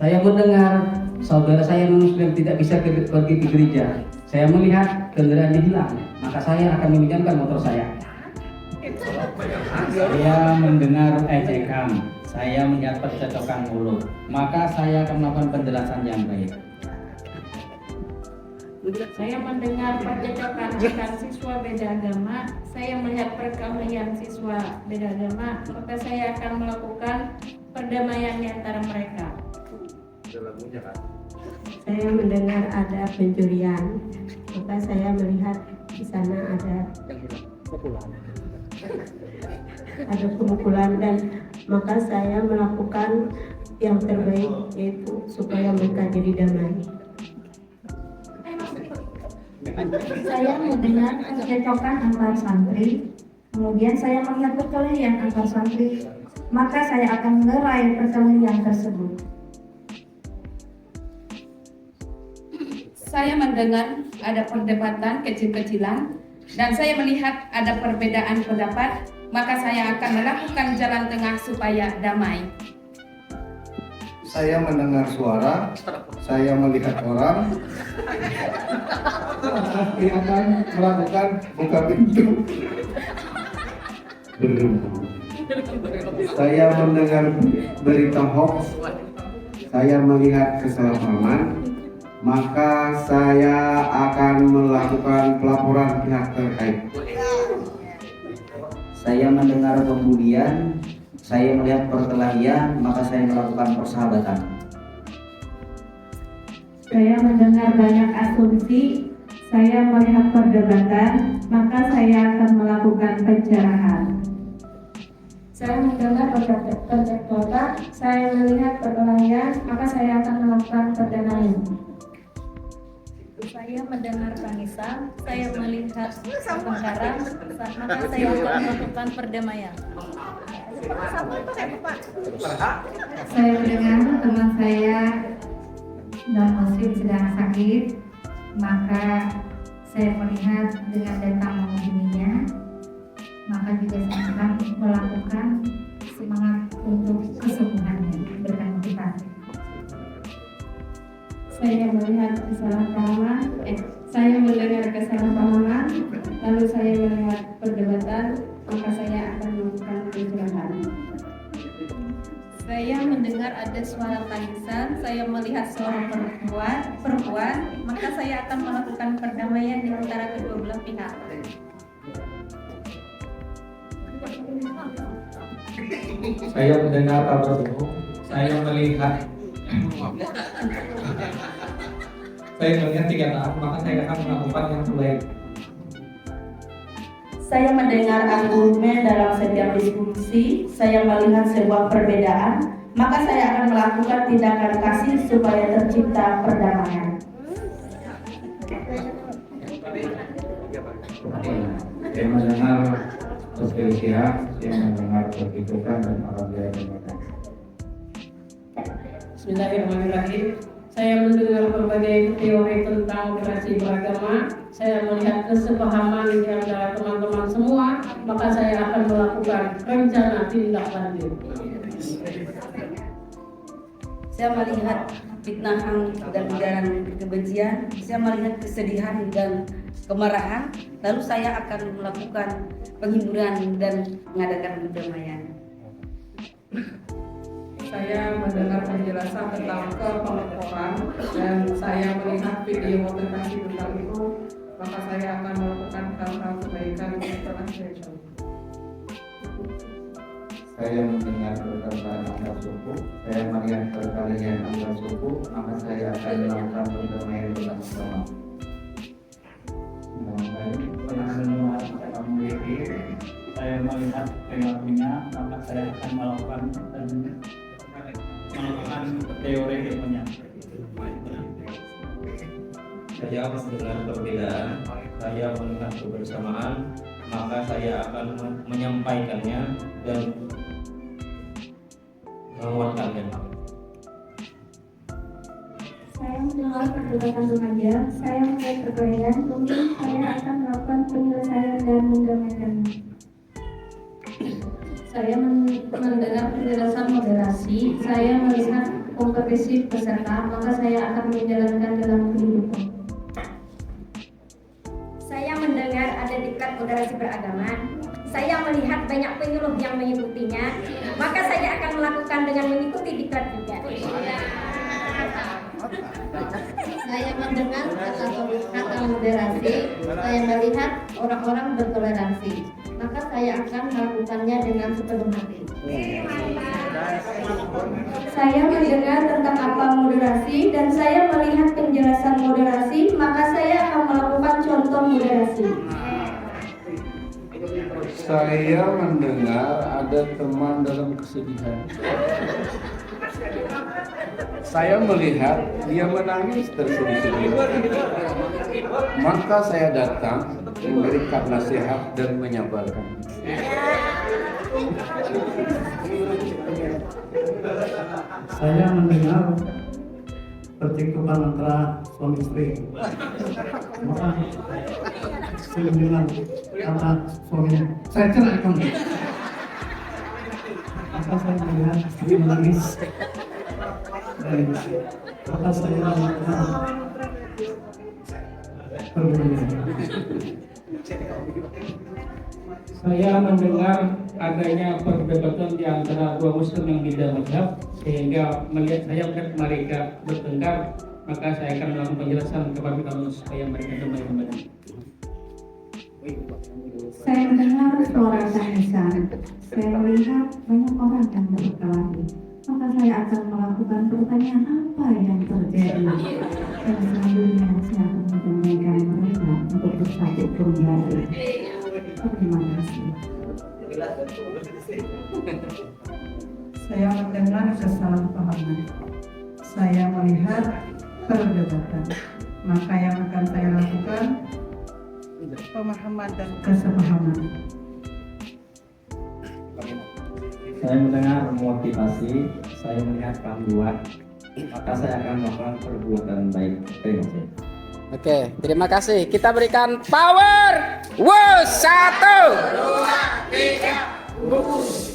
Saya mendengar saudara saya Muslim tidak bisa pergi ke gereja. Saya melihat kendaraannya hilang, maka saya akan meminjamkan motor saya. Saya mendengar ejekan, saya melihat percakapan mulut, maka saya akan melakukan penjelasan yang baik. Saya mendengar percakapan antar siswa beda agama, saya melihat perkelahian siswa beda agama, maka saya akan melakukan perdamaian di antara mereka. Saya mendengar ada pencurian, maka saya melihat di sana ada pemukulan dan maka saya melakukan yang terbaik yaitu supaya mereka jadi damai. Saya mendengar percakapan antar santri, kemudian saya melihat perkelahian antar santri, maka saya akan melerai perkelahian tersebut. Saya mendengar ada perdebatan kecil-kecilan dan saya melihat ada perbedaan pendapat, maka saya akan melakukan jalan tengah supaya damai. Saya mendengar suara, saya melihat orang, saya akan melakukan buka pintu. Saya mendengar berita hoax, saya melihat kesalahpahaman, maka saya akan melakukan pelaporan pihak terkait. Saya mendengar pembulian, saya melihat perkelahian, maka saya melakukan persahabatan. Saya mendengar banyak asumsi, saya melihat perdebatan, maka saya akan melakukan pencerahan. Saya mendengar percakapan, saya melihat perkelahian, maka saya akan melakukan perdamaian. Saya mendengar tangisan, saya melihat pertengkaran, maka saya akan melakukan perdamaian. Saya mendengar teman saya non muslim sedang sakit, maka saya melihat dengan datang mengunjunginya, maka juga saya akan melakukan semangat untuk kesembuhannya, berikan motivasi. Saya melihat kesalahpahaman, saya mendengar kesalahpahaman, lalu saya melihat perdebatan, maka saya akan melakukan pencerahan. Saya mendengar ada suara tangisan, saya melihat seorang perempuan, maka saya akan melakukan perdamaian di antara kedua belah pihak. Saya mendengar kabar buruk, saya melihat tiga tahap, maka saya akan melakukan yang terbaik. Saya mendengar argumen dalam setiap diskusi, saya melihat sebuah perbedaan, maka saya akan melakukan tindakan kasih supaya tercipta perdamaian. Saya mendengar perselisihan, saya mendengar perhitungan dan orang lain. Bismillahirrahmanirrahim. Saya mendengar berbagai teori tentang operasi beragama. Saya melihat kesepahaman di antara teman-teman semua, maka saya akan melakukan rencana tindak lanjut. Saya melihat fitnahan dan ujaran kebencian, saya melihat kesedihan dan kemarahan, lalu saya akan melakukan penghiburan dan mengadakan perdamaian. Saya mendengar penjelasan tentang kepelaporan dan saya melihat video motivasi tentang itu, maka saya akan melakukan hal-hal kebaikan yang telah saya contoh. Saya mendengar perkataan antar suku, saya melihat perkelahian antar suku, maka saya akan melakukan perdamaian bersama-sama. Pernah mendengar cara memiliki, saya melihat perilakunya, maka saya akan melakukan teori ilmunya. Saya mendengar perbedaan, saya melihat kebersamaan, maka saya akan menyampaikannya dan menguatkannya. Saya mendengar perdebatan remaja, saya melihat perkelahian, kemudian saya akan melakukan penyelesaian dan mendamaikannya. Saya mendengar penjelasan moderasi, saya melihat kompetisi peserta, maka saya akan menjalankan dalam kehidupan. Saya mendengar ada diklat moderasi beragama. Saya melihat banyak penyuluh yang mengikutinya, maka saya akan melakukan dengan mengikuti diklat juga. Saya mendengar kata moderasi, saya melihat orang-orang bertoleransi, maka saya akan melakukannya dengan sepenuh hati. Saya mendengar tentang apa moderasi dan saya melihat penjelasan moderasi, maka saya akan melakukan contoh moderasi. Saya mendengar ada teman dalam kesedihan. Saya melihat dia menangis tersedih-sedih. Maka saya datang memberikan nasihat dan menyabarkan. Saya mendengar percakapan antara suami istri. Maka saya mendengar kata suaminya, saya cerai kamu. Maka saya melihat istri menangis. Dan maka saya melakukan perbuatan. Saya mendengar adanya perdebatan di antara dua muslim yang beda mazhab, sehingga saya melihat mereka bertengkar, maka saya akan melakukan penjelasan kepada kamu supaya mereka damai kembali. Saya mendengar suara tangisan, saya melihat banyak orang yang berkelahi, maka saya akan melakukan pertanyaan apa yang terjadi, dan selanjutnya saya akan mendamaikan mereka untuk bersatu kembali. Terima kasih. Saya mendengar kesalahpahaman. Saya melihat perdebatan. Maka yang akan saya lakukan pemahaman dan kesepahaman. Saya mendengar motivasi, saya melihat panduan, maka saya akan melakukan perbuatan baik. Terima kasih. Oke, terima kasih. Kita berikan power. 1, 2, 3.